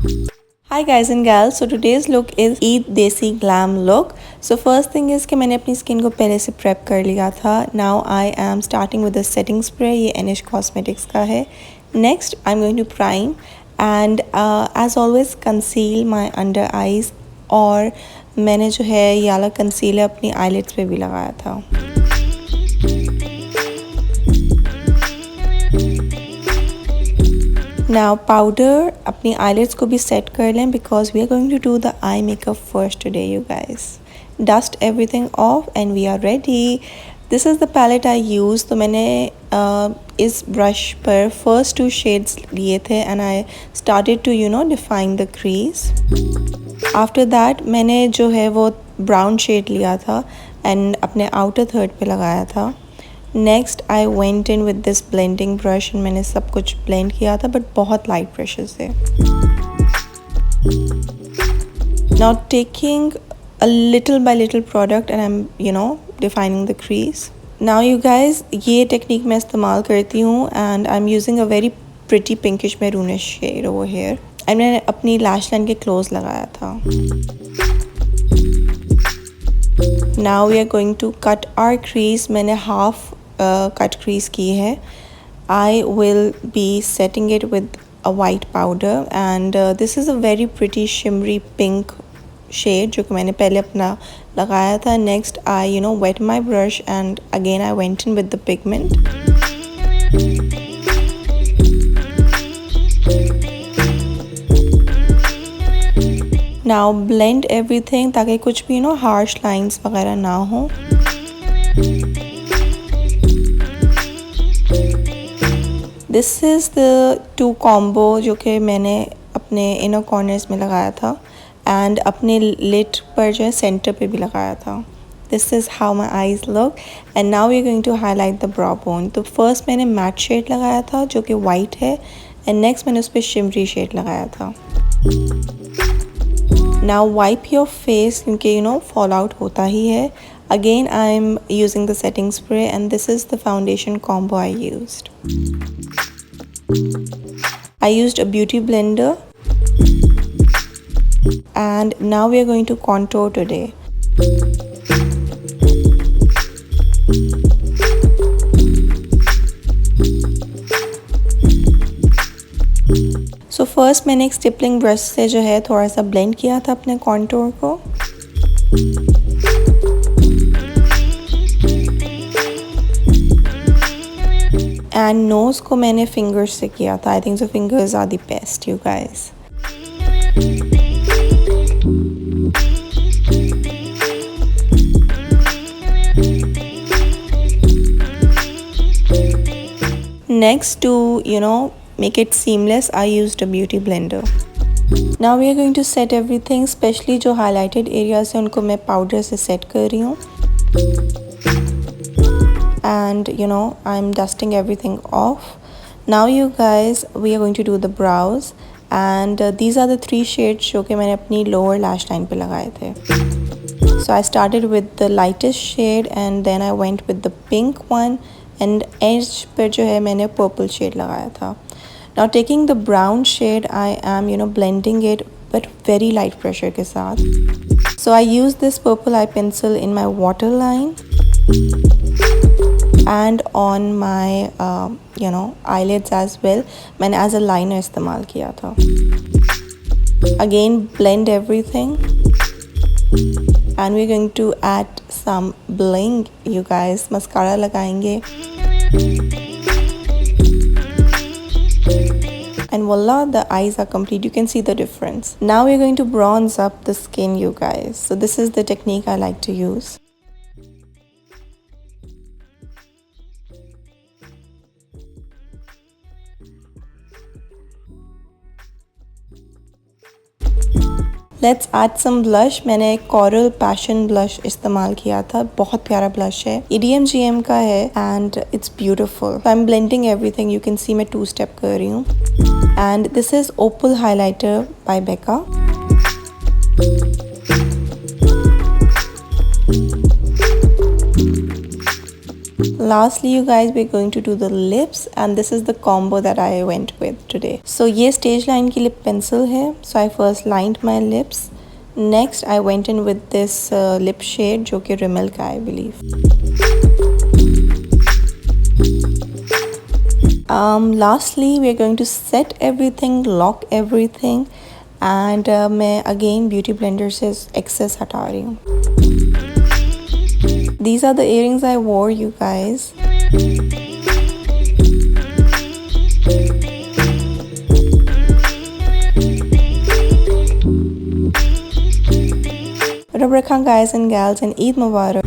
Hi guys and gals, so today's look is Eid Desi Glam look. So first thing is कि मैंने अपनी skin को पहले से प्रेप कर लिया था. Now I am starting with the setting spray. ये NH Cosmetics का है. Next I'm going to prime and as always conceal my under eyes. और मैंने जो है ये वाला concealer अपनी eyelids पे भी लगाया था. Now powder अपनी eyelids को भी set कर लें because we are going to do the eye makeup first today you guys. Dust everything off and we are ready. This is the palette I use. तो मैंने इस brush पर first 2 shades लिए थे and I started to define the crease. After that मैंने जो है वो brown shade लिया था and अपने outer third पे लगाया था. Next I went in with this blending brush and मैंने सब कुछ blend किया था but बहुत light brushes से. Now taking a little by little product and I'm defining the crease. Now you guys ये technique मैं इस्तेमाल करती हूँ and I'm using a very pretty pinkish maroonish shade over here. And मैंने अपनी lash line के close लगाया था. Now we are going to cut our crease. मैंने half cut crease की है. I will be setting it with a white powder and this is a very pretty shimmery pink shade जो कि मैंने पहले अपना लगाया था. Next I wet my brush and again I went in with the pigment. Now blend everything ताकि कुछ भी harsh lines वगैरह ना हो. This is the 2 combo जो कि मैंने अपने inner corners में लगाया था and अपने lid पर जो है center पे भी लगाया था. This is how my eyes look and now we are going to highlight the brow bone. तो first मैंने matte shade लगाया था जो कि white है and next मैंने उस पर shimmery shade लगाया था. Now wipe your face क्योंकि fallout होता ही है. Again I am using the setting spray and this is the foundation combo I used. I used a beauty blender and now we are going to contour today. So first मैंने एक stippling brush से जो है थोड़ा सा blend किया था अपने contour को. And nose को मैंने fingers से किया था. I think the fingers are the best you guys. Next to make it seamless I used a beauty blender. Now we are going to set everything, especially जो highlighted areas हैं उनको मैं powder से set कर रही हूँ. And I'm dusting everything off. Now you guys we are going to do the brows and these are the 3 shades जो कि मैंने अपनी lower lash line पे लगाए थे. So I started with the lightest shade and then I went with the pink one and edge पर जो है मैंने purple shade लगाया था. Now taking the brown shade I am blending it but very light pressure के साथ. So I used this purple eye pencil in my waterline and on my eyelids as well. मैंने as a liner इस्तेमाल किया था. Again blend everything and we're going to add some bling you guys. mascara लगाएंगे and voila, the eyes are complete. You can see the difference. Now we're going to bronze up the skin you guys. So this is the technique I like to use. Let's add some blush. मैंने coral passion blush इस्तेमाल किया था. बहुत प्यारा blush है. EDMGM का है and it's beautiful. So I'm blending everything. You can see मैं 2-step कर रही हूँ. And this is opal highlighter by Becca. Lastly you guys, we're going to do the lips, and this is the combo that I went with today. So ये stage line की lip pencil है. So I first lined my lips. Next I went in with this lip shade जो कि rimmel का I believe. Lastly we're going to set everything, lock everything, and मैं again beauty blender से excess हटा रही हूँ. These are the earrings I wore, you guys. Rab rakha guys and gals, and Eid Mubarak.